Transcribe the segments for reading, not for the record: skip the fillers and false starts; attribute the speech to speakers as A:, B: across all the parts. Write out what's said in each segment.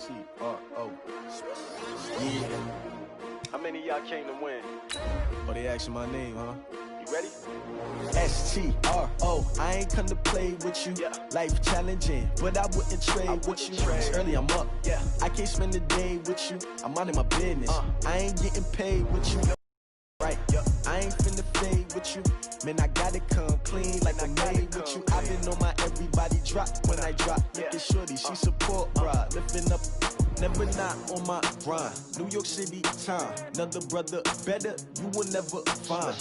A: SSR. Yeah.
B: How many of y'all came to win?
A: Oh, they asking my name, huh?
B: You ready?
A: STRO. I ain't come to play with you.
B: Yeah.
A: Life challenging, but I wouldn't trade with you. It's early, I'm up.
B: Yeah.
A: I can't spend the day with you. I'm minding my business. I ain't getting paid with you. Right, I ain't finna fade with you. Man, I gotta come clean like I made with you. I've been on my everybody drop when I drop. Look at shorty, she support, bruh. Lifting up, never not on my grind. New York City time, another brother better, you will never find.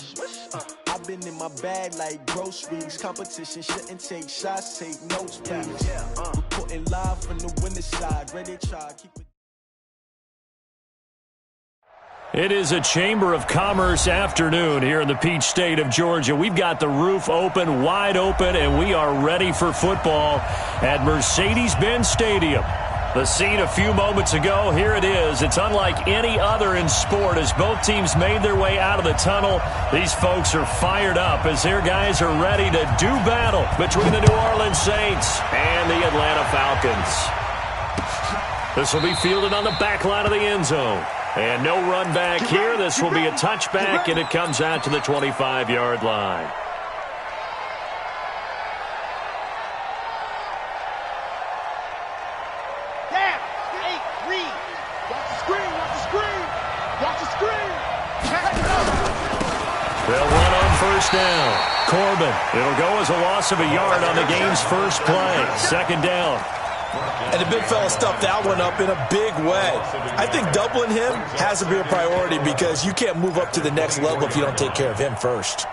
A: I've been in my bag like groceries. Competition shouldn't take shots, take notes, please. Reporting live from the winning side. Ready to try, keep it.
C: It is a Chamber of Commerce afternoon here in the Peach State of Georgia. We've got the roof open, wide open, and we are ready for football at Mercedes-Benz Stadium. The scene a few moments ago, here it is. It's unlike any other in sport as both teams made their way out of the tunnel. These folks are fired up as their guys are ready to do battle between the New Orleans Saints and the Atlanta Falcons. This will be fielded on the back line of the end zone. And no run back here. This will be a touchback, and it comes out to the 25-yard line.
D: Down, 8, read. Watch the screen, watch the screen. Watch the screen.
C: They'll run on first down. Corbin. It'll go as a loss of a yard on the game's first play. Second down.
E: And the big fella stuffed that one up in a big way. I think doubling him has to be a priority because you can't move up to the next level if you don't take care of him first.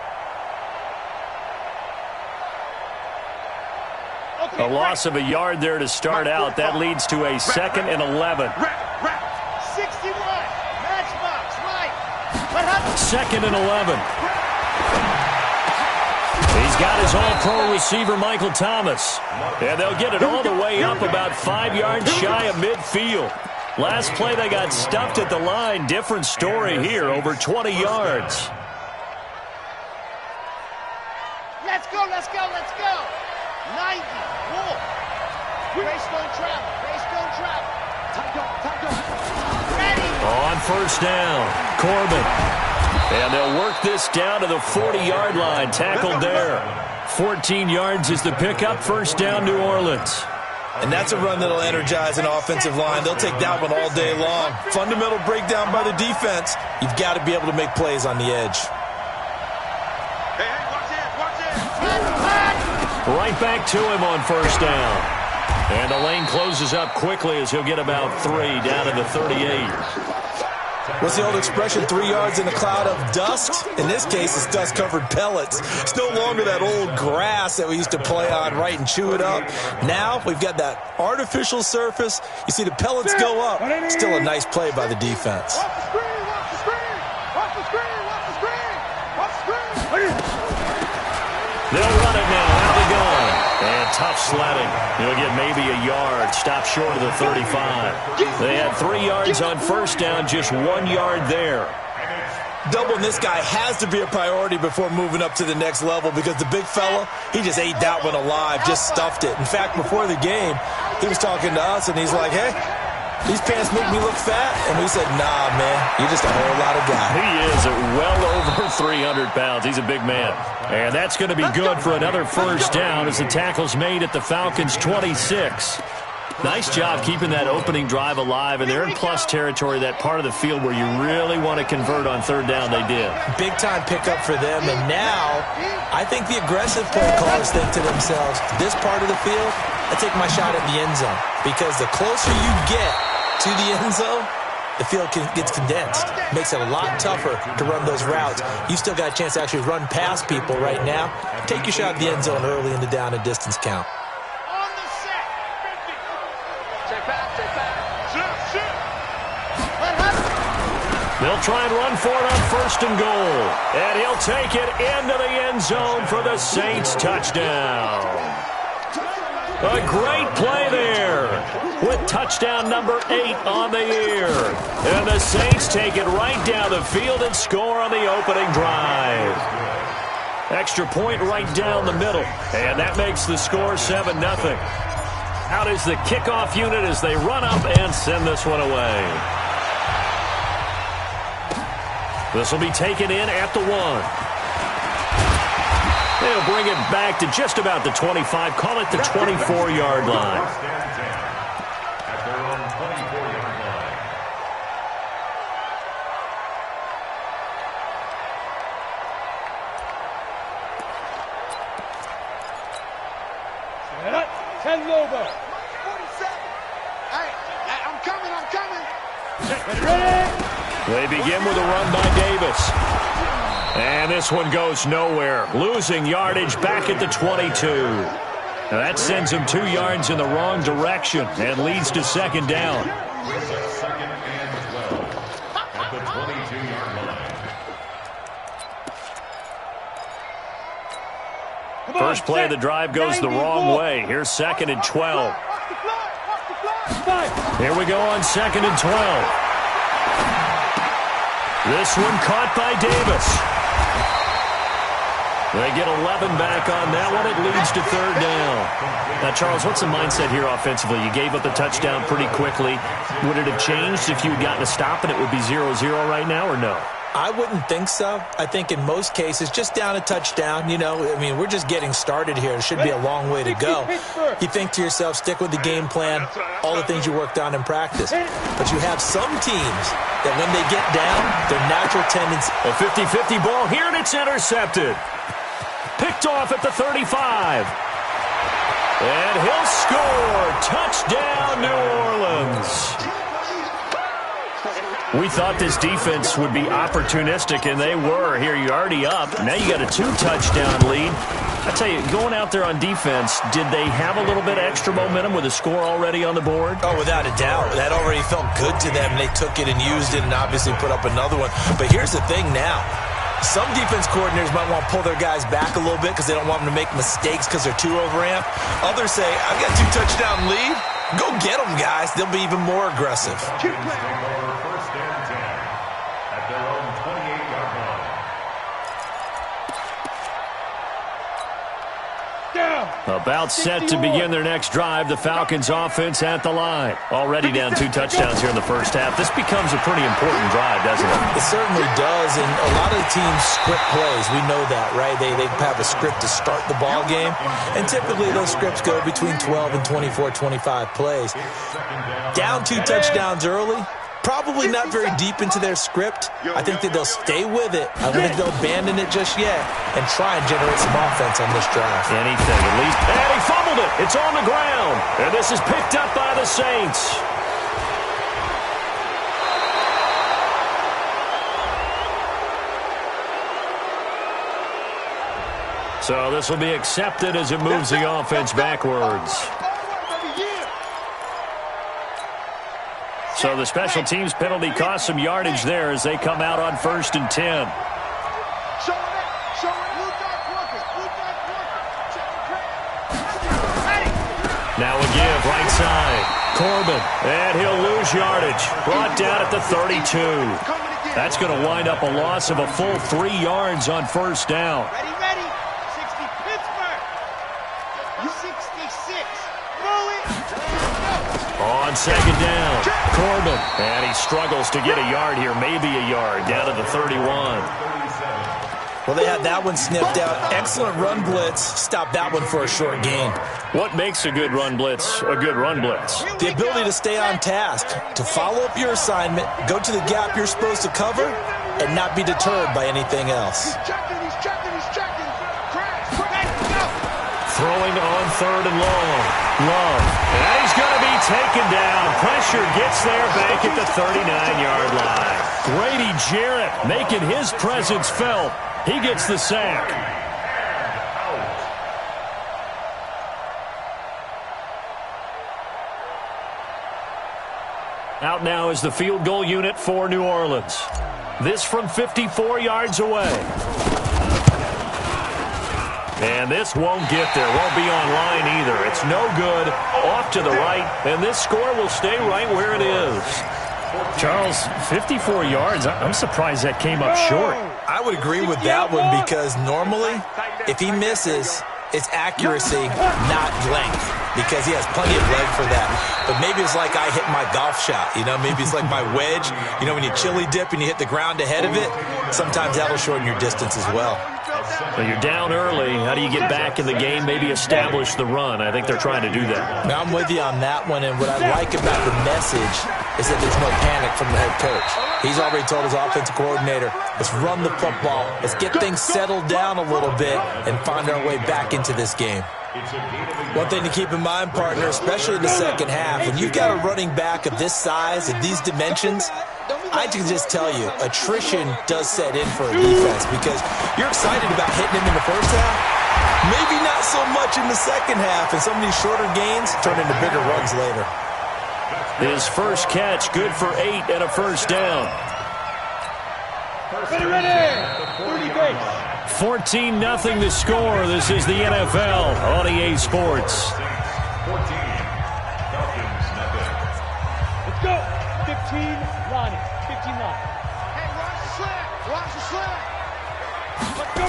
C: A loss of a yard there to start out. That leads to a 2nd and 11.
D: 61. Matchbox, right.
C: 2nd and 11. He's got his all-pro receiver, Michael Thomas. And they'll get it all the way up about 5 yards shy of midfield. Last play, they got stuffed at the line. Different story here, over 20 yards.
D: Let's go, let's go, let's go. 90, walk. Race don't travel, race don't travel. Time go. Ready.
C: On first down, Corbin. And they'll work this down to the 40-yard line. Tackled there. 14 yards is the pickup. First down, New Orleans.
E: And that's a run that'll energize an offensive line. They'll take that one all day long. Fundamental breakdown by the defense. You've got to be able to make plays on the edge.
D: Hey, watch it.
C: Right back to him on first down. And the lane closes up quickly as he'll get about 3 down to the 38.
E: What's the old expression, 3 yards in a cloud of dust? In this case, it's dust-covered pellets. It's no longer that old grass that we used to play on, right, and chew it up. Now we've got that artificial surface. You see the pellets go up. Still a nice play by the defense.
D: Watch the screen, watch the screen. Watch the screen, watch the screen. Watch the screen.
C: They'll run it now. How they going? And tough sledding. He'll get maybe a yard. Stop short of the 35. They had 3 yards on first down, just 1 yard there.
E: Doubling this guy has to be a priority before moving up to the next level because the big fella, he just ate that one alive, just stuffed it. In fact, before the game, he was talking to us, and he's like, hey, these pants make me look fat. And we said, nah, man, you're just a whole lot of guy.
C: He is at well over 300 pounds. He's a big man. And that's going to be good for another first down as the tackle's made at the Falcons' 26. Nice job keeping that opening drive alive, and they're in plus territory, that part of the field where you really want to convert on third down. They did.
E: Big-time pickup for them, and now I think the aggressive play callers think to themselves, this part of the field, I take my shot at the end zone, because the closer you get to the end zone, the field gets condensed. Makes it a lot tougher to run those routes. You still got a chance to actually run past people right now. Take your shot at the end zone early in the down and distance count.
D: On the set. 50. Check back. Sit.
C: They'll try and run for it on first and goal. And he'll take it into the end zone for the Saints touchdown. A great play there with touchdown number 8 on the year. And the Saints take it right down the field and score on the opening drive. Extra point right down the middle. And that makes the score 7-0. Out is the kickoff unit as they run up and send this one away. This will be taken in at the 1. They'll bring it back to just about the 25. Call it the 24-yard line. They begin with a run by Davis. And this one goes nowhere. Losing yardage back at the 22. Now that sends them 2 yards in the wrong direction and leads to second down.
B: Second and 12 at the 22-yard line.
C: First play of the drive goes the wrong way. Here's second and 12. Here we go on second and 12. This one caught by Davis. They get 11 back on that one. It leads to third down. Now, Charles, what's the mindset here offensively? You gave up the touchdown pretty quickly. Would it have changed if you had gotten a stop and it would be 0-0 right now, or no?
E: I wouldn't think so. I think in most cases, just down a touchdown, you know, I mean, we're just getting started here. It should be a long way to go. You think to yourself, stick with the game plan, all the things you worked on in practice. But you have some teams that when they get down, their natural tendency.
C: A 50-50 ball here, and it's intercepted. Picked off at the 35. And he'll score. Touchdown, New Orleans. We thought this defense would be opportunistic, and they were. Here, you're already up. Now you got a 2-touchdown lead. I tell you, going out there on defense, did they have a little bit of extra momentum with a score already on the board?
E: Oh, without a doubt. That already felt good to them. They took it and used it and obviously put up another one. But here's the thing now. Some defense coordinators might want to pull their guys back a little bit because they don't want them to make mistakes because they're too overamped. Others say, I've got a 2-touchdown lead. Go get them, guys. They'll be even more aggressive.
C: About set to begin their next drive. The Falcons offense at the line. Already down 2 touchdowns here in the first half. This becomes a pretty important drive, doesn't it?
E: It certainly does, and a lot of the teams script plays. We know that, right? They have a script to start the ball game, and typically those scripts go between 12 and 24, 25 plays. Down 2 touchdowns early, probably not very deep into their script. I think that they'll stay with it. I don't think they'll abandon it just yet and try and generate some offense on this drive.
C: Anything, at least. And he fumbled it. It's on the ground. And this is picked up by the Saints. So this will be accepted as it moves the offense backwards. So the special teams penalty cost some yardage there as they come out on 1st and 10. Now a give right side. Corbin, and he'll lose yardage. Brought down at the 32. That's going to wind up a loss of a full 3 yards on 1st down.
D: Ready, 60 Pittsburgh. 66. Roll it.
C: On 2nd down, Corbin, and he struggles to get a yard here, maybe a yard, down to the 31.
E: Well, they had that one sniffed out. Excellent run blitz. Stop that one for a short gain.
C: What makes a good run blitz a good run blitz?
E: The ability to stay on task, to follow up your assignment, go to the gap you're supposed to cover, and not be deterred by anything else.
C: Throwing on 3rd and long. Love. And he's going to be taken down. Pressure gets there back at the 39-yard line. Grady Jarrett making his presence felt. He gets the sack. Out now is the field goal unit for New Orleans. This from 54 yards away. And this won't get there. Won't be on line either. It's no good. Off to the right. And this score will stay right where it is. Charles, 54 yards. I'm surprised that came up short.
E: I would agree with that one because normally, if he misses, it's accuracy, not length. because he has plenty of leg for that. But maybe it's like I hit my golf shot, you know? Maybe it's like my wedge. You know, when you chili dip and you hit the ground ahead of it, sometimes that'll shorten your distance as well.
C: Well, you're down early. How do you get back in the game, maybe establish the run? I think they're trying to do that.
E: Now, I'm with you on that one, and what I like about the message is that there's no panic from the head coach. He's already told his offensive coordinator, let's run the football, let's get things settled down a little bit and find our way back into this game. One thing to keep in mind, partner, especially in the second half, when you've got a running back of this size, of these dimensions, I can just tell you, attrition does set in for a defense because you're excited about hitting him in the first half, maybe not so much in the second half, and some of these shorter gains turn into bigger runs later.
C: His first catch, good for 8 and a first down.
D: Ready, 30 base.
C: 14-0 the score. This is the NFL on EA Sports.
B: 14, Falcons, nothing.
D: Let's go. 15, Ronnie. 15 line. Hey, watch the slant. Watch the slant. Let's go.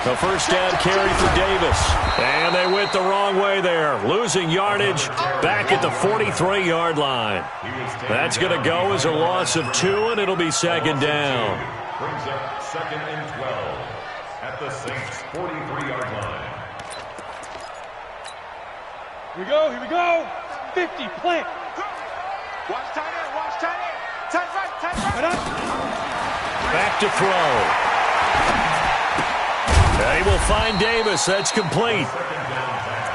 C: The first down carry for Davis. And they went the wrong way there. Losing yardage back at the 43-yard line. That's going to go as a loss of 2, and it'll be second down.
B: Brings up 2nd and 12 at the Saints' 43-yard line.
D: Here we go. 50, plant. Watch tight end, watch tight end. Tight right. Right up.
C: Back to throw. They will find Davis. That's complete.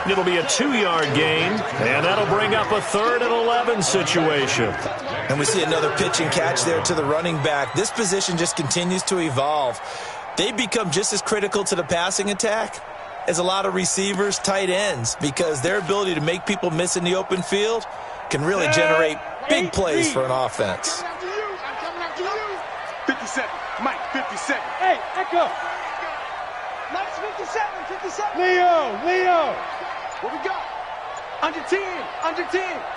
C: It'll be a 2-yard gain, and that'll bring up a 3rd and 11 situation.
E: And we see another pitch and catch there to the running back. This position just continues to evolve. They become just as critical to the passing attack as a lot of receivers, tight ends, because their ability to make people miss in the open field can really generate big plays for an offense.
D: I'm coming after you. 57, Mike, 57. Hey, Echo. Mike's 57. Leo. What we got? Under 10,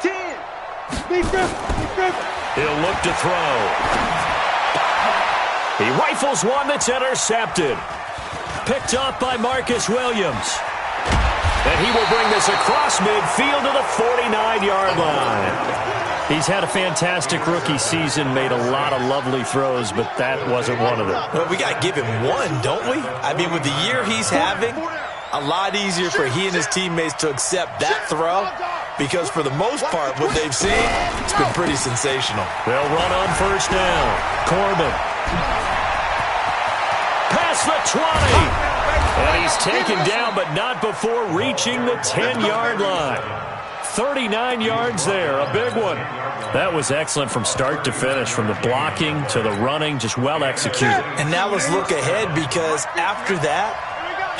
D: 10. Big Griffin.
C: He'll look to throw. He rifles one that's intercepted. Picked up by Marcus Williams. And he will bring this across midfield to the 49-yard line. He's had a fantastic rookie season, made a lot of lovely throws, but that wasn't one of them.
E: Well, we got to give him one, don't we? I mean, with the year he's having, a lot easier for he and his teammates to accept that throw because for the most part, what they've seen, it's been pretty sensational.
C: They'll run on first down. Corbin. Past the 20. And he's taken down, but not before reaching the 10-yard line. 39 yards there, a big one. That was excellent from start to finish, from the blocking to the running, just well executed.
E: And now let's look ahead because after that,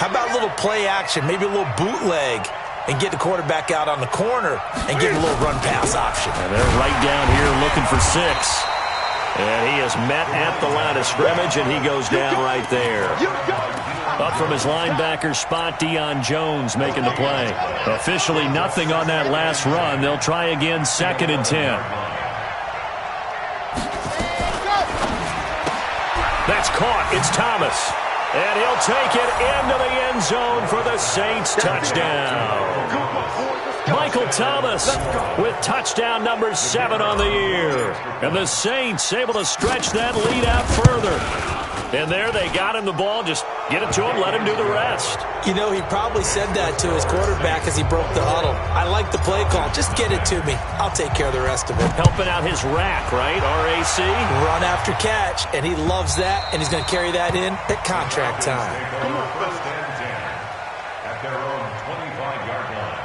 E: how about a little play action, maybe a little bootleg, and get the quarterback out on the corner and give him a little run-pass option.
C: And they're right down here looking for 6. And he is met at the line of scrimmage, and he goes down right there. Up from his linebacker spot, Deion Jones making the play. Officially nothing on that last run. They'll try again, 2nd and 10. That's caught. It's Thomas. And he'll take it into the end zone for the Saints touchdown. Michael Thomas with touchdown number 7 on the year. And the Saints able to stretch that lead out further. And there they got him the ball. Just get it to him, let him do the rest.
E: You know, he probably said that to his quarterback as he broke the huddle. I like the play call. Just get it to me. I'll take care of the rest of it.
C: Helping out his rack, right? RAC.
E: Run after catch, and he loves that, and he's going to carry that in at contract time.
B: First and 10 at their own 25-yard line.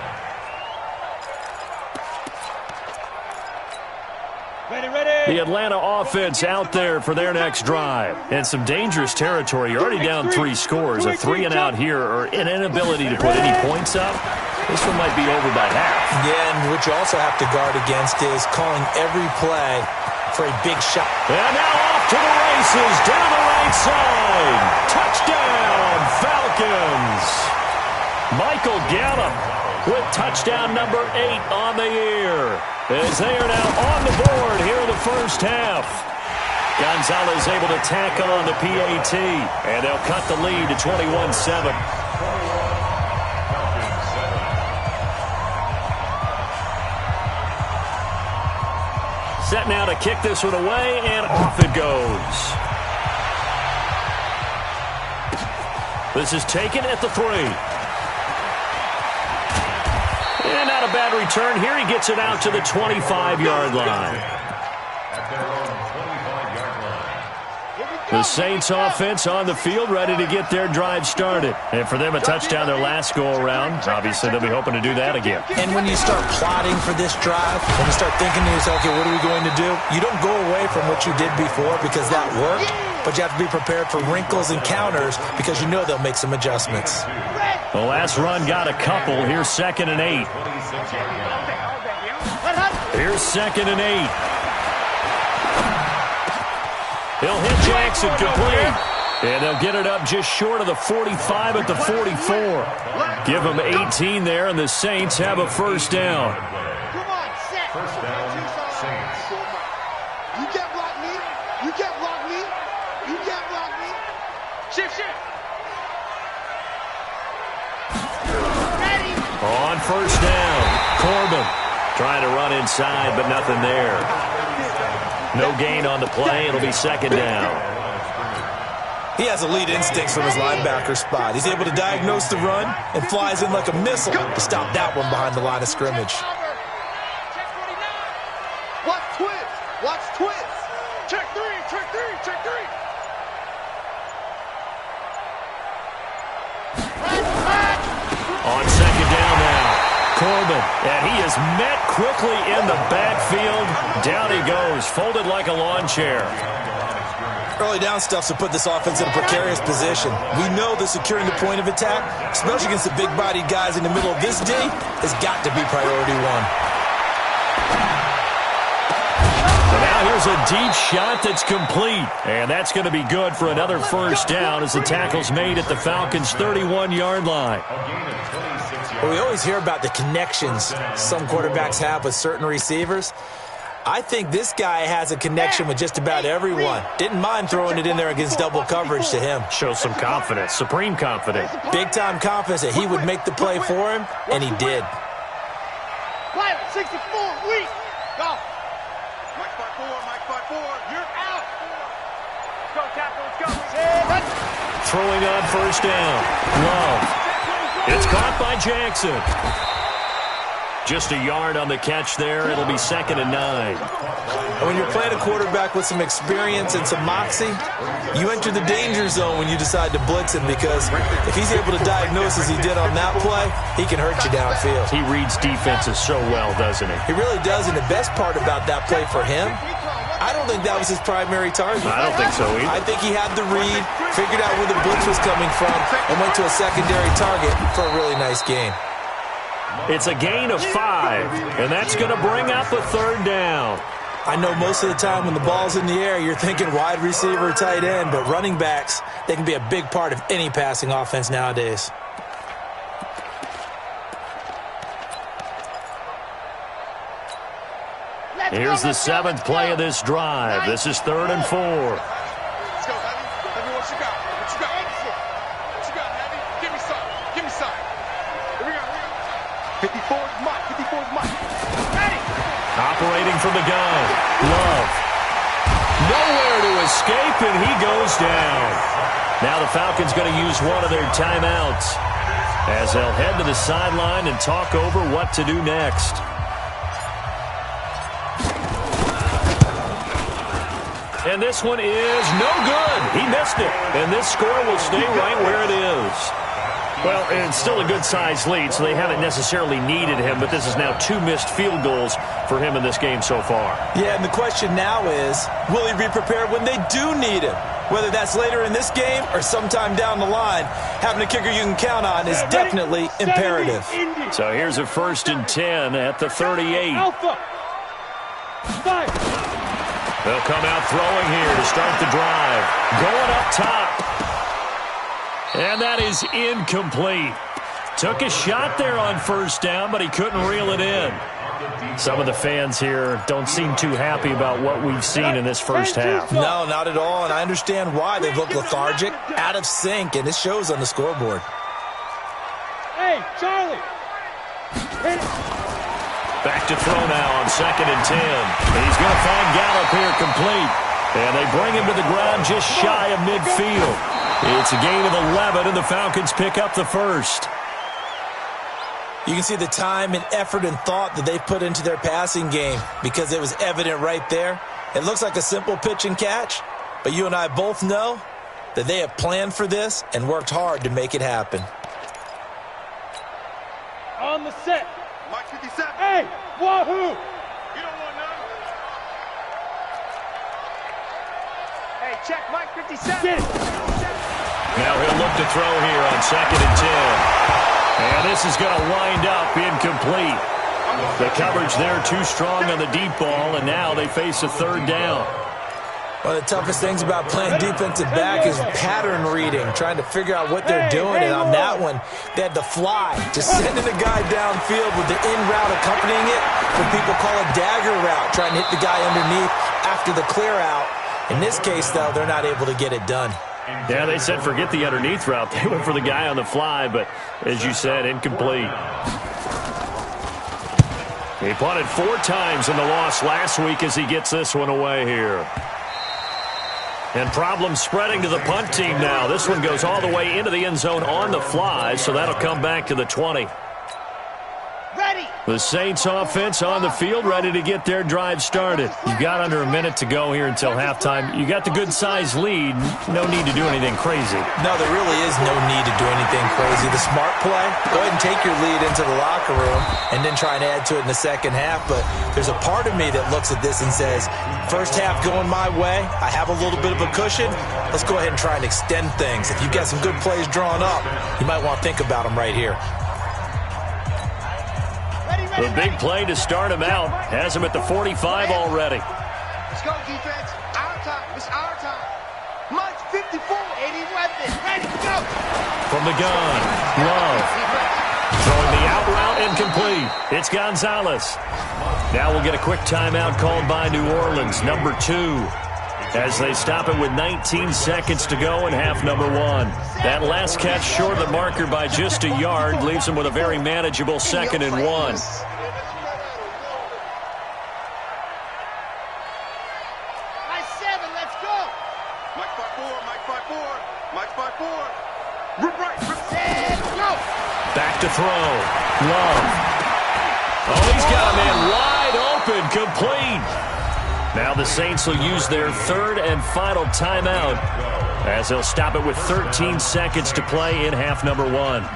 D: Ready.
C: The Atlanta offense out there for their next drive. And some dangerous territory. You're already down 3 scores. A 3-and-out here or an inability to put any points up. This one might be over by half.
E: Yeah, and what you also have to guard against is calling every play for a big shot.
C: And now off to the races. Down the right side. Touchdown, Falcons. Michael Gallup with touchdown number 8 on the year. As they are now on the board here in the first half. Gonzalez able to tack on the PAT. And they'll cut the lead to 21-7. Set now to kick this one away, and off it goes. This is taken at the 3. And not a bad return here. He gets it out to the 25-yard line. The Saints offense on the field, ready to get their drive started. And for them, a touchdown their last go-around. Obviously, they'll be hoping to do that again.
E: And when you start plotting for this drive, when you start thinking to yourself, okay, what are we going to do? You don't go away from what you did before because that worked, but you have to be prepared for wrinkles and counters because you know they'll make some adjustments.
C: The last run got a couple. Here's 2nd and 8. Here's 2nd and 8. He'll hit Jackson complete. And they'll get it up just short of the 45 at the 44. Give them 18 there, and the Saints have a first down.
D: Come on, set.
B: First down, Saints.
D: You can't block me. You can't block me. You can't block me. Shift. Ready.
C: On first down, Corbin trying to run inside, but nothing there. No gain on the play. It'll be 2nd down.
E: He has elite instincts from his linebacker spot. He's able to diagnose the run and flies in like a missile to stop that one behind the line of scrimmage.
D: Watch twist. Watch twist. Check 3.
C: On 2nd down now, Corbin, and he is met quickly in the backfield. Down he goes, folded like a lawn chair.
E: Early down stuffs will put this offense in a precarious position. We know that securing the point of attack, especially against the big-bodied guys in the middle of this D, has got to be priority 1.
C: Now here's a deep shot that's complete. And that's going to be good for another first down as the tackle's made at the Falcons' 31-yard line.
E: Well, we always hear about the connections some quarterbacks have with certain receivers. I think this guy has a connection with just about everyone. Didn't mind throwing it in there against double coverage to him.
C: Shows some confidence, supreme confidence.
E: Big-time confidence that he would make the play for him, and he did.
D: Pilot 64, weak. Go. Mike 5-4, you're out. Let's go, tackle, let's go.
C: Throwing on first down. Love. It's caught by Jackson. Just a yard on the catch there. It'll be 2nd and 9.
E: And when you're playing a quarterback with some experience and some moxie, you enter the danger zone when you decide to blitz him, because if he's able to diagnose as he did on that play, he can hurt you downfield.
C: He reads defenses so well, doesn't he?
E: He really does, and the best part about that play for him, I don't think that was his primary target.
C: I don't think so either.
E: I think he had the read, figured out where the blitz was coming from, and went to a secondary target for a really nice gain.
C: It's a gain of 5, and that's going to bring up a 3rd down.
E: I know most of the time when the ball's in the air, you're thinking wide receiver, tight end, but running backs, they can be a big part of any passing offense nowadays.
C: Here's the 7th play of this drive. This is 3rd and 4.
D: Let's go, Heavy. Heavy, what you got? What you got? What you got, Heavy? Give me some. Give me some. Here we go. 54's Mike. 54's Mike. Ready.
C: Operating from the gun. Love. Nowhere to escape, and he goes down. Now the Falcons going to use one of their timeouts as they'll head to the sideline and talk over what to do next. And this one is no good. He missed it. And this score will stay right where it is. Well, it's still a good-sized lead, so they haven't necessarily needed him, but this is now 2 missed field goals for him in this game so far.
E: Yeah, and the question now is, will he be prepared when they do need him? Whether that's later in this game or sometime down the line, having a kicker you can count on is definitely imperative.
C: So here's a 1st and 10 at the 38.
D: Alpha. Fire.
C: They'll come out throwing here to start the drive. Going up top. And that is incomplete. Took a shot there on first down, but he couldn't reel it in. Some of the fans here don't seem too happy about what we've seen in this first half.
E: No, not at all, and I understand why. They look lethargic, out of sync, and it shows on the scoreboard.
D: Hey, Charlie. Hit it.
C: Back to throw now on 2nd and 10. He's going to find Gallup here complete. And they bring him to the ground just shy of midfield. It's a gain of 11, and the Falcons pick up the first.
E: You can see the time and effort and thought that they put into their passing game because it was evident right there. It looks like a simple pitch and catch, but you and I both know that they have planned for this and worked hard to make it happen.
D: On the set. Mike 57. Hey, wahoo! You don't want none. Hey, check Mike 57.
C: Now he'll look to throw here on 2nd and 10. And this is going to wind up incomplete. The coverage there too strong on the deep ball, and now they face a 3rd down.
E: One of the toughest things about playing defensive back is pattern reading, trying to figure out what they're doing. And on that one, they had to fly, just sending the guy downfield with the in route accompanying it. What people call a dagger route, trying to hit the guy underneath after the clear out. In this case, though, they're not able to get it done.
C: Yeah, they said forget the underneath route. They went for the guy on the fly, but as you said, incomplete. He punted 4 times in the loss last week as he gets this one away here. And problems spreading to the punt team now. This one goes all the way into the end zone on the fly, so that'll come back to the 20.
D: Ready.
C: The Saints offense on the field, ready to get their drive started. You've got under a minute to go here until halftime. You got the good-sized lead. No need to do anything crazy.
E: No, there really is no need to do anything crazy. The smart play, go ahead and take your lead into the locker room and then try and add to it in the second half. But there's a part of me that looks at this and says, first half going my way, I have a little bit of a cushion. Let's go ahead and try and extend things. If you've got some good plays drawn up, you might want to think about them right here.
C: The big play to start him out has him at the 45 already.
D: Let's go, defense. Our time. It's our time. Mike 54. 80 weapons. Ready to go.
C: From the gun, Love. Throwing the out route incomplete. It's Gonzalez. Now we'll get a quick timeout called by New Orleans, number 2. As they stop it with 19 seconds to go in half number 1. That last catch short of the marker by just a yard leaves them with a very manageable 2nd and 1.
D: Nice 7. Let's go. Mike 5-4. Mike 5-4. Mike 5-4. Rip right. Rip set. Go.
C: Back to throw. Love. Oh, he's got a man wide open, complete. Now the Saints will use their 3rd and final timeout as they'll stop it with 13 seconds to play in half number 1.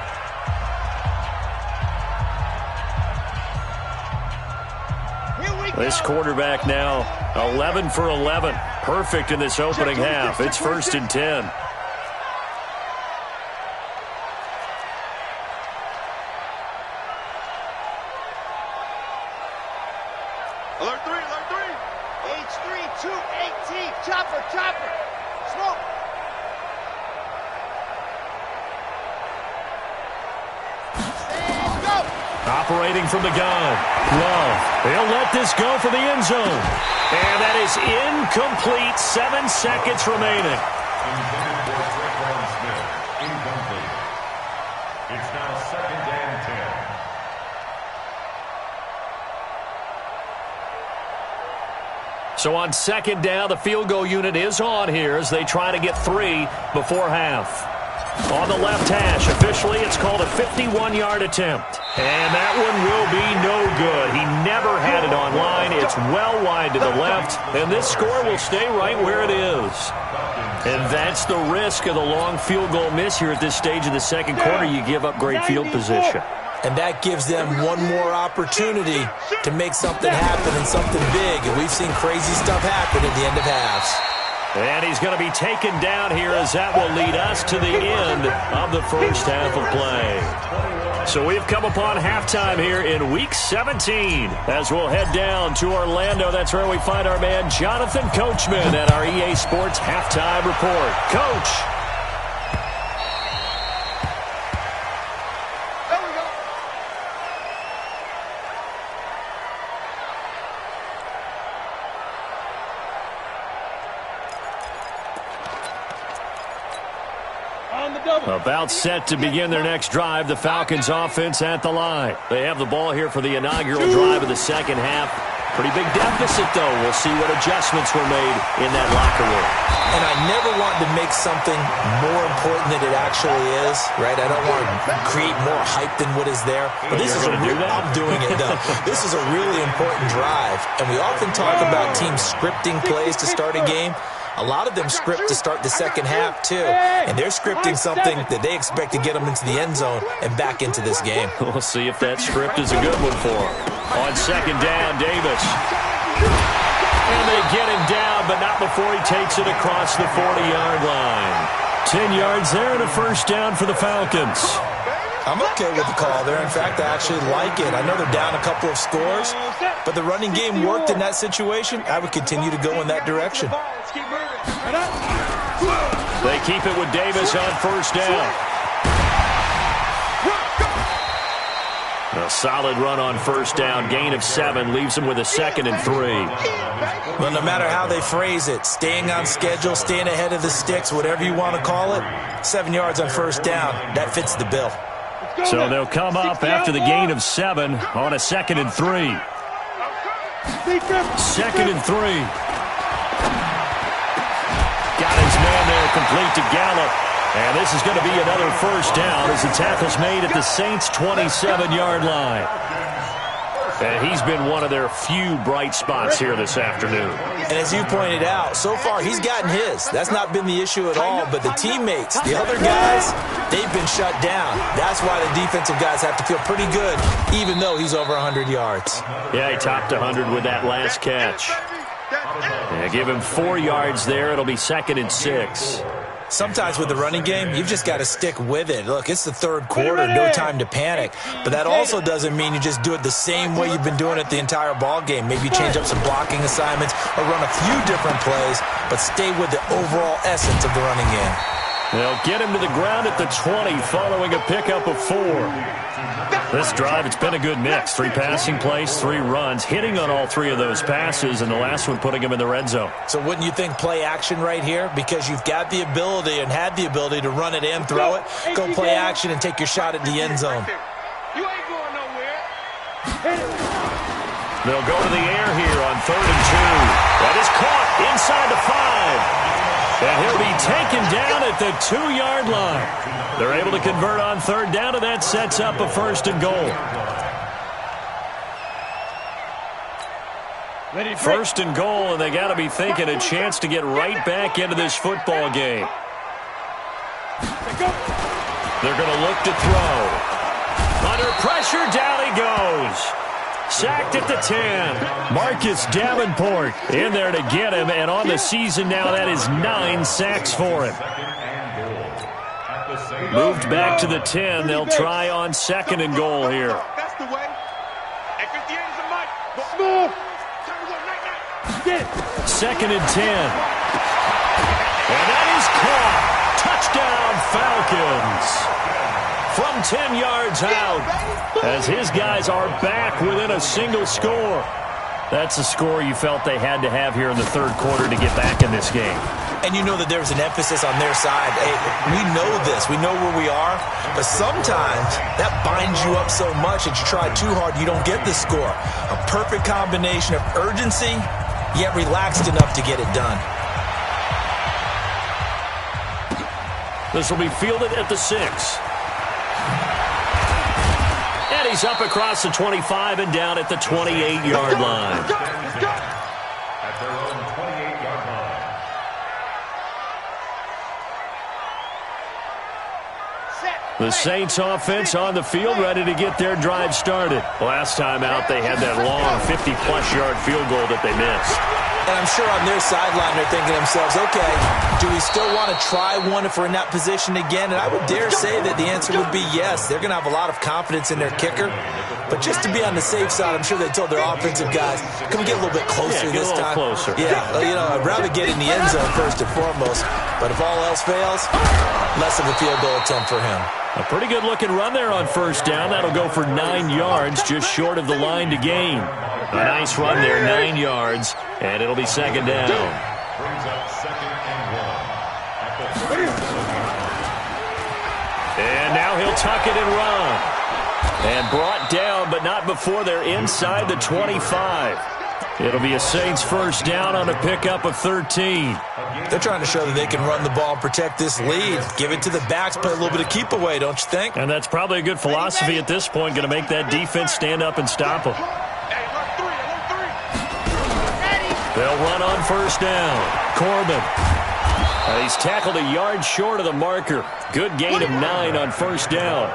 C: This quarterback now 11 for 11. Perfect in this opening half. It's 1st and 10.
D: Alert 3. Alert 3. H3 218. Chopper. Chopper. Smoke. Stand, go.
C: Operating from the gun. Love. They'll let this go for the end zone. And that is incomplete. 7 seconds remaining.
B: Intended for Traquan Smith. Incomplete. It's now 2nd and 10.
C: So on 2nd down, the field goal unit is on here as they try to get 3 before half. On the left hash, officially, it's called a 51-yard attempt. And that one will be no good. He never had it on line. It's well wide to the left, and this score will stay right where it is. And that's the risk of the long field goal miss here at this stage of the second quarter. You give up great field position.
E: And that gives them one more opportunity to make something happen and something big. And we've seen crazy stuff happen at the end of halves.
C: And he's going to be taken down here as that will lead us to the end of the first half of play. So we've come upon halftime here in Week 17 as we'll head down to Orlando. That's where we find our man Jonathan Coachman at our EA Sports Halftime Report. Coach.
D: On the
C: About set to begin their next drive, the Falcons offense at the line. They have the ball here for the inaugural drive of the second half. Pretty big deficit, though. We'll see what adjustments were made in that locker room.
E: And I never want to make something more important than it actually is, right? I don't want to create more hype than what is there. But this is I'm doing it, though. This is a really important drive. And we often talk about teams scripting plays to start a game. A lot of them script to start the second half, too. And they're scripting something that they expect to get them into the end zone and back into this game.
C: We'll see if that script is a good one for them. On second down, Davis. And they get him down, but not before he takes it across the 40-yard line. 10 yards there and a first down for the Falcons.
E: I'm okay with the call there. In fact, I actually like it. I know they're down a couple of scores, but the running game worked in that situation. I would continue to go in that direction.
C: They keep it with Davis on first down. A solid run on first down. Gain of 7 leaves them with a 2nd and 3.
E: Well, no matter how they phrase it, staying on schedule, staying ahead of the sticks, whatever you want to call it, 7 yards on first down, that fits the bill.
C: So they'll come up after the gain of 7 on a 2nd and 3. 2nd and 3. Got his man there, complete to Gallup. And this is going to be another first down as the tackle's made at the Saints' 27-yard line. And he's been one of their few bright spots here this afternoon.
E: And as you pointed out, so far he's gotten his. That's not been the issue at all. But the teammates, the other guys, they've been shut down. That's why the defensive guys have to feel pretty good, even though he's over 100 yards.
C: Yeah, he topped 100 with that last catch. Yeah, give him 4 yards there. It'll be 2nd and 6.
E: Sometimes with the running game, you've just got to stick with it. Look, it's the third quarter, no time to panic. But that also doesn't mean you just do it the same way you've been doing it the entire ball game. Maybe change up some blocking assignments or run a few different plays, but stay with the overall essence of the running game.
C: They'll get him to the ground at the 20 following a pickup of 4. This drive, it's been a good mix. 3 passing plays, 3 runs, hitting on all 3 of those passes, and the last one putting him in the red zone.
E: So wouldn't you think play action right here? Because you've got the ability and had the ability to run it and throw it. Go play action and take your shot at the end zone.
D: You ain't going nowhere.
C: They'll go to the air here on 3rd and 2. That is caught inside the 5. And he'll be taken down at the 2-yard line. They're able to convert on 3rd down, and that sets up a 1st and goal. 1st and goal, and they got to be thinking a chance to get right back into this football game. They're going to look to throw. Under pressure, down he goes. Sacked at the 10. Marcus Davenport in there to get him, and on the season now, that is 9 sacks for him. Moved back to the 10. They'll try on 2nd and goal here.
D: That's the way. And 58 is a mic.
C: 2nd and 10. And that is caught. Touchdown, Falcons. From 10 yards out, as his guys are back within a single score. That's a score you felt they had to have here in the 3rd quarter to get back in this game.
E: And you know that there's an emphasis on their side. Hey, we know this. We know where we are. But sometimes that binds you up so much that you try too hard, you don't get the score. A perfect combination of urgency, yet relaxed enough to get it done.
C: This will be fielded at the 6. And he's up across the 25 and down at the 28-yard line.
B: At their own 28-yard line.
C: The Saints offense on the field, ready to get their drive started. Last time out, they had that long 50-plus yard field goal that they missed.
E: And I'm sure on their sideline they're thinking to themselves, okay, do we still want to try one if we're in that position again? And I would dare say that the answer would be yes. They're going to have a lot of confidence in their kicker. But just to be on the safe side, I'm sure they told their offensive guys, can we get a little bit closer this time?
C: Closer.
E: Yeah, you know, I'd rather get in the end zone first and foremost. But if all else fails, less of a field goal attempt for him.
C: A pretty good-looking run there on first down. That'll go for 9 yards, just short of the line to gain. A nice run there, 9 yards, and it'll be 2nd down.
B: Brings up 2nd and 1. At the 30.
C: And now he'll tuck it and run. And brought down, but not before they're inside the 25. It'll be a Saints first down on a pickup of 13.
E: They're trying to show that they can run the ball and protect this lead. Give it to the backs, play a little bit of keep away, don't you think?
C: And that's probably a good philosophy at this point, going to make that defense stand up and stop them. They'll run on first down. Corbin. He's tackled a yard short of the marker. Good gain of 9 on first down.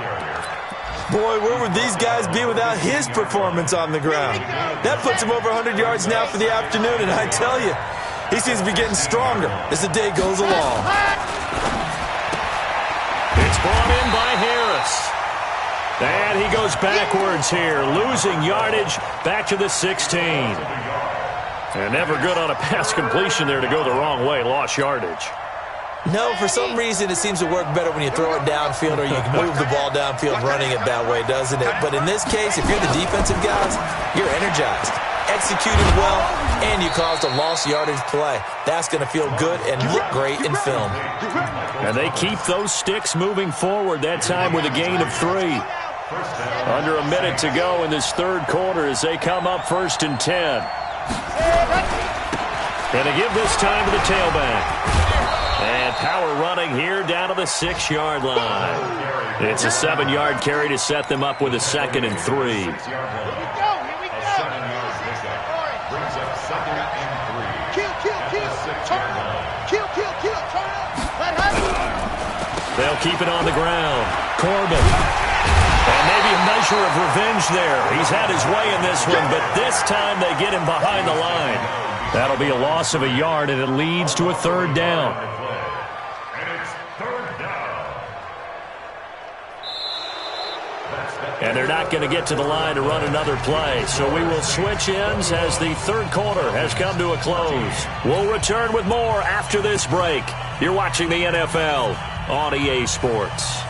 E: Boy, where would these guys be without his performance on the ground? That puts him over 100 yards now for the afternoon, and I tell you, he seems to be getting stronger as the day goes along.
C: It's brought in by Harris. And he goes backwards here, losing yardage back to the 16. And never good on a pass completion there to go the wrong way, lost yardage.
E: No, for some reason it seems to work better when you throw it downfield or you can move the ball downfield running it that way, doesn't it? But in this case, if you're the defensive guys, you're energized, executed well, and you caused a lost yardage play. That's going to feel good and look great in film.
C: And they keep those sticks moving forward, that time with a gain of 3. Under a minute to go in this third quarter as they come up 1st and 10. Going to give this time to the tailback. And power running here down to the 6-yard line. It's a 7-yard carry to set them up with a 2nd and 3.
B: Here we go. A 7-yard pickup brings up 2nd and 3.
D: Kill. Turn up. Kill. Turn up.
C: They'll keep it on the ground. Corbin. And maybe a measure of revenge there. He's had his way in this one, but this time they get him behind the line. That'll be a loss of a yard, and it leads to a 3rd down. And they're not going to get to the line to run another play. So we will switch ends as the third quarter has come to a close. We'll return with more after this break. You're watching the NFL on EA Sports.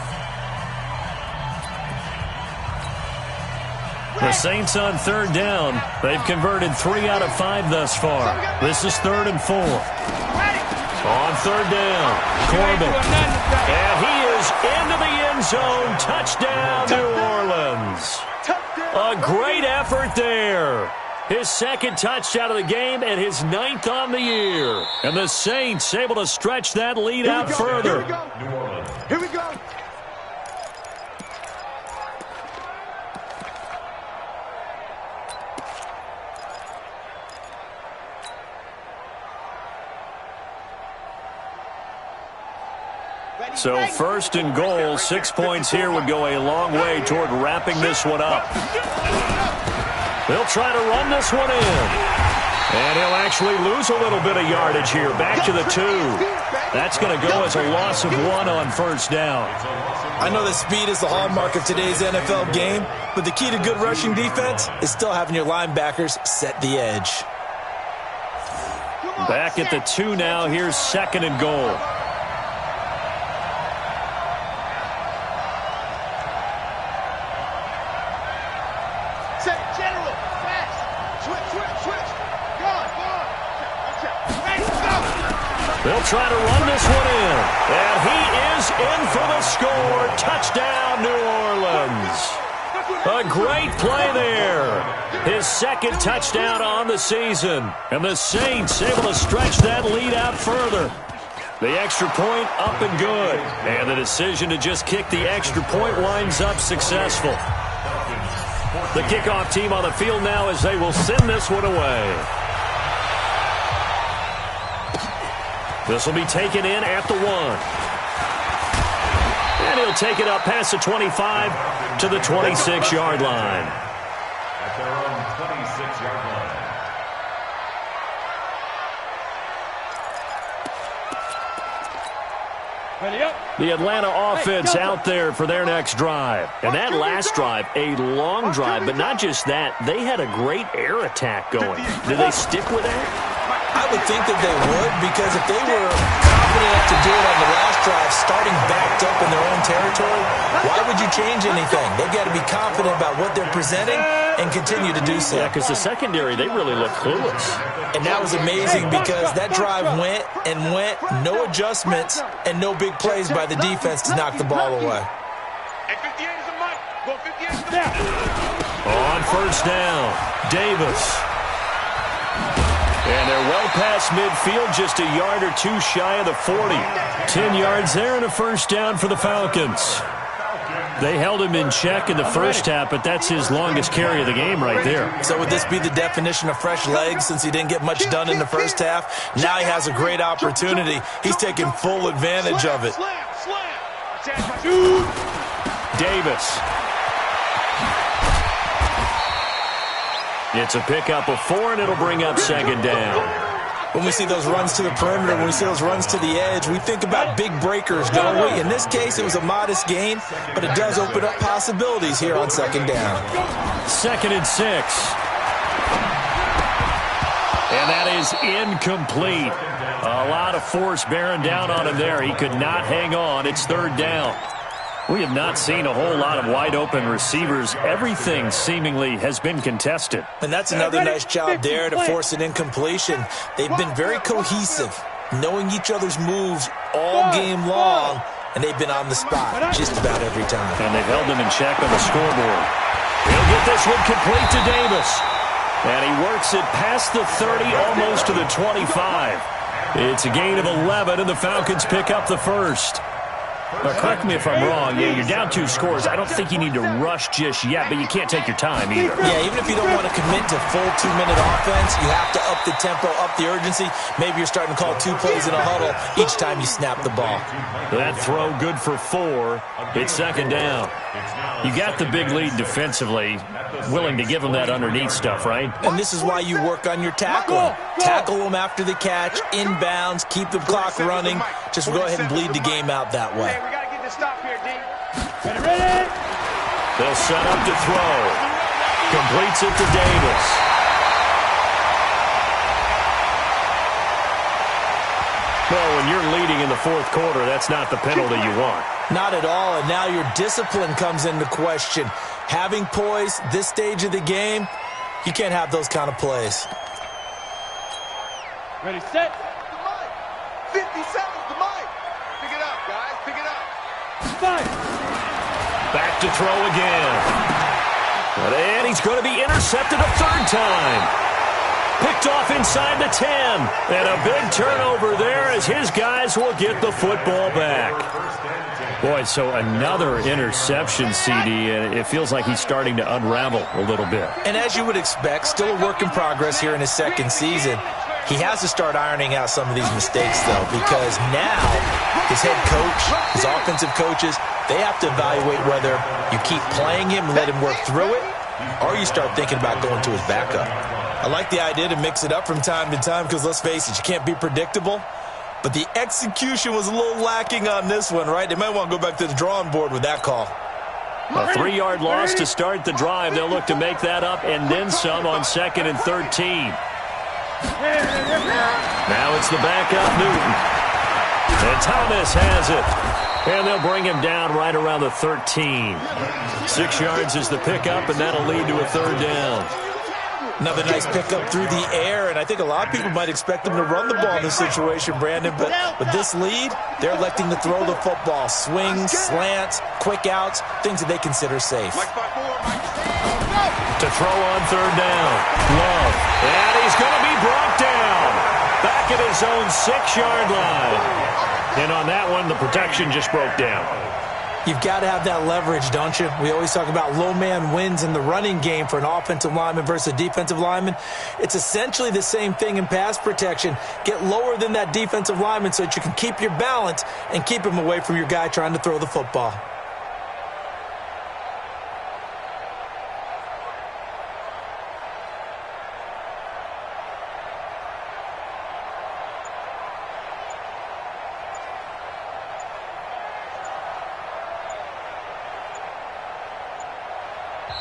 C: The Saints on 3rd down. They've converted 3 out of 5 thus far. This is 3rd and 4. On 3rd down, Corbin. And he is into the end zone. Touchdown, New Orleans. A great effort there. His 2nd touchdown of the game and his 9th on the year. And the Saints able to stretch that lead out further.
D: Here we go.
C: So 1st and goal, 6 points here would go a long way toward wrapping this one up. They'll try to run this one in. And he'll actually lose a little bit of yardage here, back to the 2. That's going to go as a loss of 1 on 1st down.
E: I know that speed is the hallmark of today's NFL game, but the key to good rushing defense is still having your linebackers set the edge.
C: Back at the 2 now, here's 2nd and goal. They'll try to run this one in. And he is in for the score. Touchdown, New Orleans. A great play there. His 2nd touchdown on the season. And the Saints able to stretch that lead out further. The extra point up and good. And the decision to just kick the extra point winds up successful. The kickoff team on the field now as they will send this one away. This will be taken in at the 1. And he'll take it up past the 25 to the 26-yard line.
B: At their own 26-yard line.
C: The Atlanta offense out there for their next drive. And that last drive, a long drive, but not just that. They had a great air attack going. Do they stick with that?
E: I would think that they would, because if they were confident enough to do it on the last drive, starting backed up in their own territory, why would you change anything? They've got to be confident about what they're presenting and continue to do so.
C: Yeah, because the secondary, they really look clueless.
E: And that was amazing because that drive went, no adjustments, and no big plays by the defense to knock the ball away.
C: On first down, Davis. And they're well past midfield, just a yard or two shy of the 40. 10 yards there and a first down for the Falcons. They held him in check in the first half, but that's his longest carry of the game right there.
E: So would this be the definition of fresh legs since he didn't get much done in the first half? Now he has a great opportunity. He's taking full advantage of it.
C: Davis. It's a pickup of 4, and it'll bring up second down.
E: When we see those runs to the perimeter, when we see those runs to the edge, we think about big breakers, don't we? In this case, it was a modest gain, but it does open up possibilities here on second down.
C: 2nd and 6. And that is incomplete. A lot of force bearing down on him there. He could not hang on. It's 3rd down. We have not seen a whole lot of wide-open receivers. Everything seemingly has been contested.
E: And that's another nice job there to force an incompletion. They've been very cohesive, knowing each other's moves all game long, and they've been on the spot just about every time.
C: And they've held them in check on the scoreboard. He'll get this one complete to Davis. And he works it past the 30, almost to the 25. It's a gain of 11, and the Falcons pick up the first. Correct me if I'm wrong. Yeah, you're down 2 scores. I don't think you need to rush just yet, but you can't take your time either.
E: Yeah, even if you don't want to commit to full 2-minute offense, you have to up the tempo, up the urgency. Maybe you're starting to call 2 plays in a huddle each time you snap the ball.
C: That throw good for 4. It's 2nd down. You got the big lead defensively, willing to give them that underneath stuff, right?
E: And this is why you work on your tackling. Tackle them after the catch, inbounds, keep the clock running. Just go ahead and bleed the game out that way.
D: We got to get this stop here, D.
C: They'll set up to throw. Completes it to Davis. Well, when you're leading in the 4th quarter, that's not the penalty you want.
E: Not at all, and now your discipline comes into question. Having poise this stage of the game, you can't have those kind of plays.
D: Ready, set. 50 seconds, the mic. Pick it up, guys. Pick it up. Five.
C: Back to throw again. And he's going to be intercepted a 3rd time. Picked off inside the 10. And a big turnover there as his guys will get the football back. Boy, so another interception, CD, and it feels like he's starting to unravel a little bit.
E: And as you would expect, still a work in progress here in his 2nd season. He has to start ironing out some of these mistakes, though, because now his head coach, his offensive coaches, they have to evaluate whether you keep playing him and let him work through it, or you start thinking about going to his backup. I like the idea to mix it up from time to time because, let's face it, you can't be predictable. But the execution was a little lacking on this one, right? They might want to go back to the drawing board with that call.
C: A 3-yard loss to start the drive. They'll look to make that up and then some on 2nd and 13. Now it's the backup, Newton. And Thomas has it. And they'll bring him down right around the 13. 6 yards is the pickup, and that'll lead to a 3rd down.
E: Another nice pickup through the air, and I think a lot of people might expect them to run the ball in this situation, Brandon, but with this lead, they're electing to throw the football. Swings, slants, quick outs, things that they consider safe.
C: To throw on 3rd down. Love. And he's going to be brought down. Back at his own 6-yard line. And on that one, the protection just broke down.
E: You've got to have that leverage, don't you? We always talk about low man wins in the running game for an offensive lineman versus a defensive lineman. It's essentially the same thing in pass protection. Get lower than that defensive lineman so that you can keep your balance and keep him away from your guy trying to throw the football.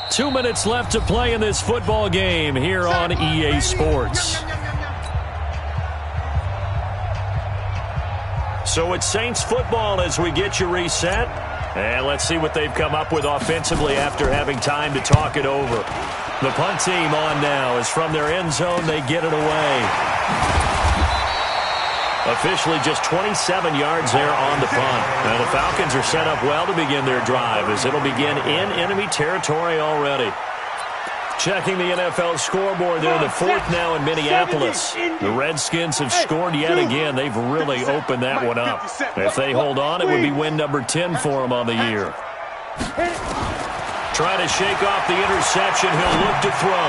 C: Two minutes left to play in this football game here on EA Sports. So it's Saints football as we get you reset. And let's see what they've come up with offensively after having time to talk it over. The punt team on now is from their end zone. They get it away. Officially just 27 yards there on the punt. Now the Falcons are set up well to begin their drive as it'll begin in enemy territory already. Checking the NFL scoreboard there, the fourth now in Minneapolis. The Redskins have scored yet again. They've really opened that one up. If they hold on, it would be win number 10 for them on the year. Trying to shake off the interception. He'll look to throw.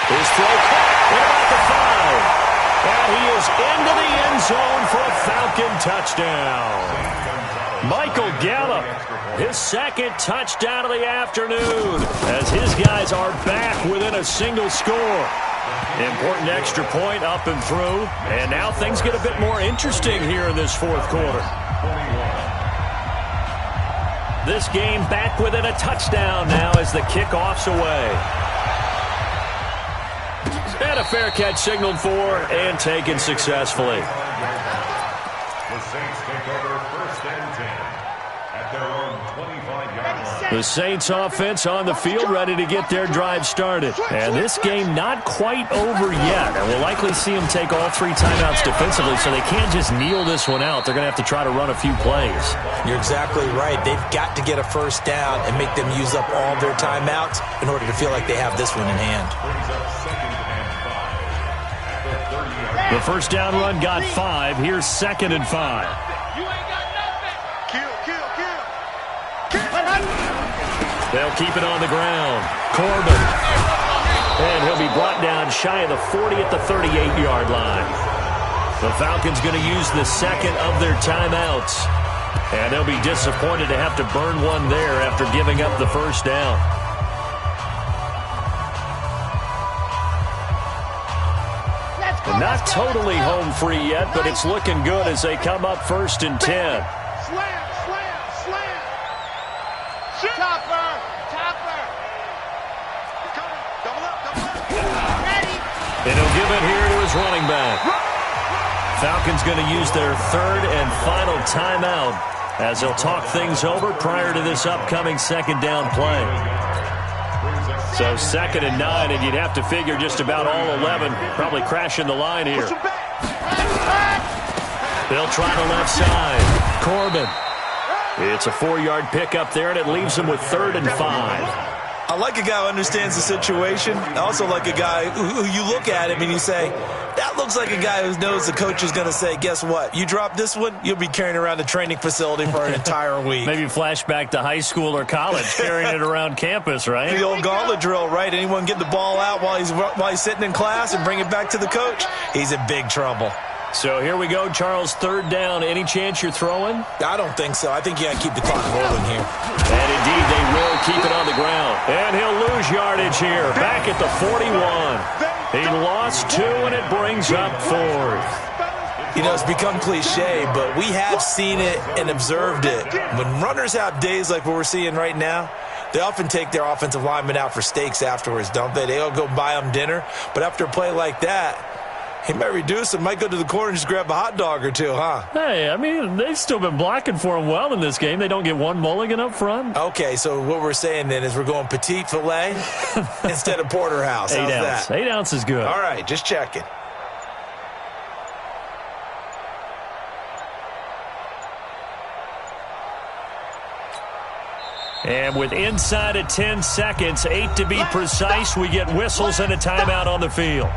C: His throw caught at the 5. And he is into the end zone for a Falcon touchdown. Michael Gallup, his second touchdown of the afternoon, as his guys are back within a single score. Important extra point up and through, and now things get a bit more interesting here in this fourth quarter. This game back within a touchdown now as the kickoff's away. And a fair catch signaled for and taken successfully.
B: The Saints take over first and 10 at their own 25-yard line.
C: The Saints offense on the field ready to get their drive started. And this game not quite over yet. And we'll likely see them take all 3 timeouts defensively, so they can't just kneel this one out. They're going to have to try to run a few plays.
E: You're exactly right. They've got to get a first down and make them use up all their timeouts in order to feel like they have this one in hand.
B: Brings up second and 5 at the 30-yard line.
C: The first down run got 5. Here's second and 5.
D: You ain't got nothing. Kill.
C: They'll keep it on the ground. Corbin. And he'll be brought down shy of the 40 at the 38-yard line. The Falcons going to use the second of their timeouts. And they'll be disappointed to have to burn one there after giving up the first down. Not totally home free yet, but it's looking good as they come up first and 10.
D: Slam. Chopper. Double up. Ready.
C: And he'll give it here to his running back. Falcons going to use their third and final timeout as they'll talk things over prior to this upcoming second down play. So second and 9, and you'd have to figure just about all 11 probably crashing the line here. They'll try the left side. Corbin. It's a 4-yard pickup there, and it leaves them with third and 5.
E: I like a guy who understands the situation. I also like a guy who you look at him and you say, that looks like a guy who knows the coach is going to say, guess what? You drop this one, you'll be carrying around the training facility for an entire week.
C: Maybe flashback to high school or college, carrying it around campus, right?
E: The old gauntlet drill, right? Anyone get the ball out while he's sitting in class and bring it back to the coach? He's in big trouble.
C: So here we go, Charles, third down. Any chance you're throwing?
E: I don't think so. I think you got to keep the clock rolling here.
C: And indeed, they will keep it on the ground. And he'll lose yardage here, back at the 41. He lost 2, and it brings up 4th.
E: You know, it's become cliche, but we have seen it and observed it. When runners have days like what we're seeing right now, they often take their offensive linemen out for steaks afterwards, don't they? They'll go buy them dinner. But after a play like that, he might reduce it, might go to the corner and just grab a hot dog or two, huh?
C: Hey, I mean, they've still been blocking for him well in this game. They don't get one mulligan up front.
E: Okay, so what we're saying then is we're going petite filet instead of porterhouse. How's
C: 8 ounce.
E: that?
C: 8 ounce is good.
E: All right, just checking.
C: And with inside of 10 seconds, 8 to be precise, we get whistles and a timeout on the field.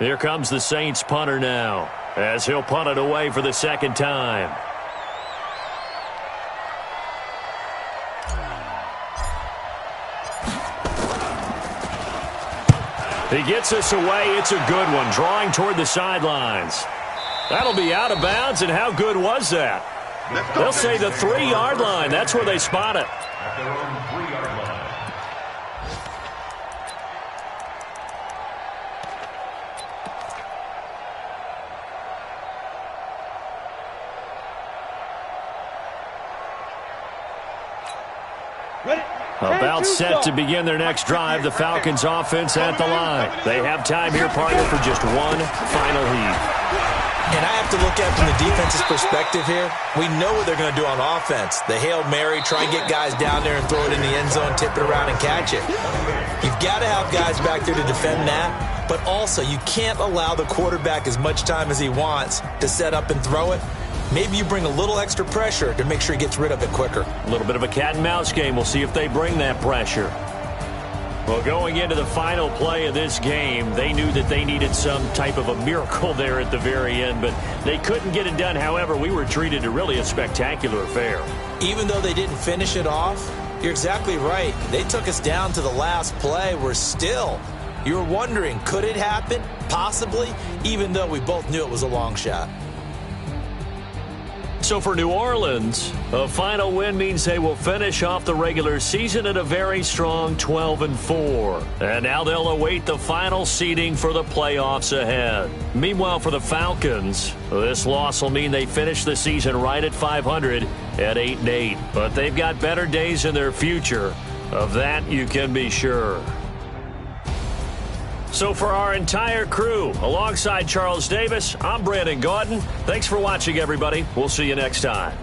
C: Here comes the Saints punter now, as he'll punt it away for the second time. He gets us away. It's a good one, drawing toward the sidelines. That'll be out of bounds, and how good was that? They'll say the 3-yard line. That's where they spot it.
B: At their own 3-yard line.
C: About set to begin their next drive, the Falcons offense at the line. They have time here, partner, for just one final heave.
E: And I have to look at it from the defense's perspective here. We know what they're going to do on offense. The Hail Mary, try and get guys down there and throw it in the end zone, tip it around and catch it. You've got to have guys back there to defend that, but also you can't allow the quarterback as much time as he wants to set up and throw it. Maybe you bring a little extra pressure to make sure he gets rid of it quicker.
C: A little bit of a cat and mouse game. We'll see if they bring that pressure. Well, going into the final play of this game, they knew that they needed some type of a miracle there at the very end, but they couldn't get it done. However, we were treated to really a spectacular affair.
E: Even though they didn't finish it off, you're exactly right. They took us down to the last play. We're still, you were wondering, could it happen? Possibly, even though we both knew it was a long shot.
C: So for New Orleans, a final win means they will finish off the regular season at a very strong 12-4. And now they'll await the final seeding for the playoffs ahead. Meanwhile, for the Falcons, this loss will mean they finish the season right at 500 at 8-8. But they've got better days in their future. Of that, you can be sure. So for our entire crew, alongside Charles Davis, I'm Brandon Gaudin. Thanks for watching, everybody. We'll see you next time.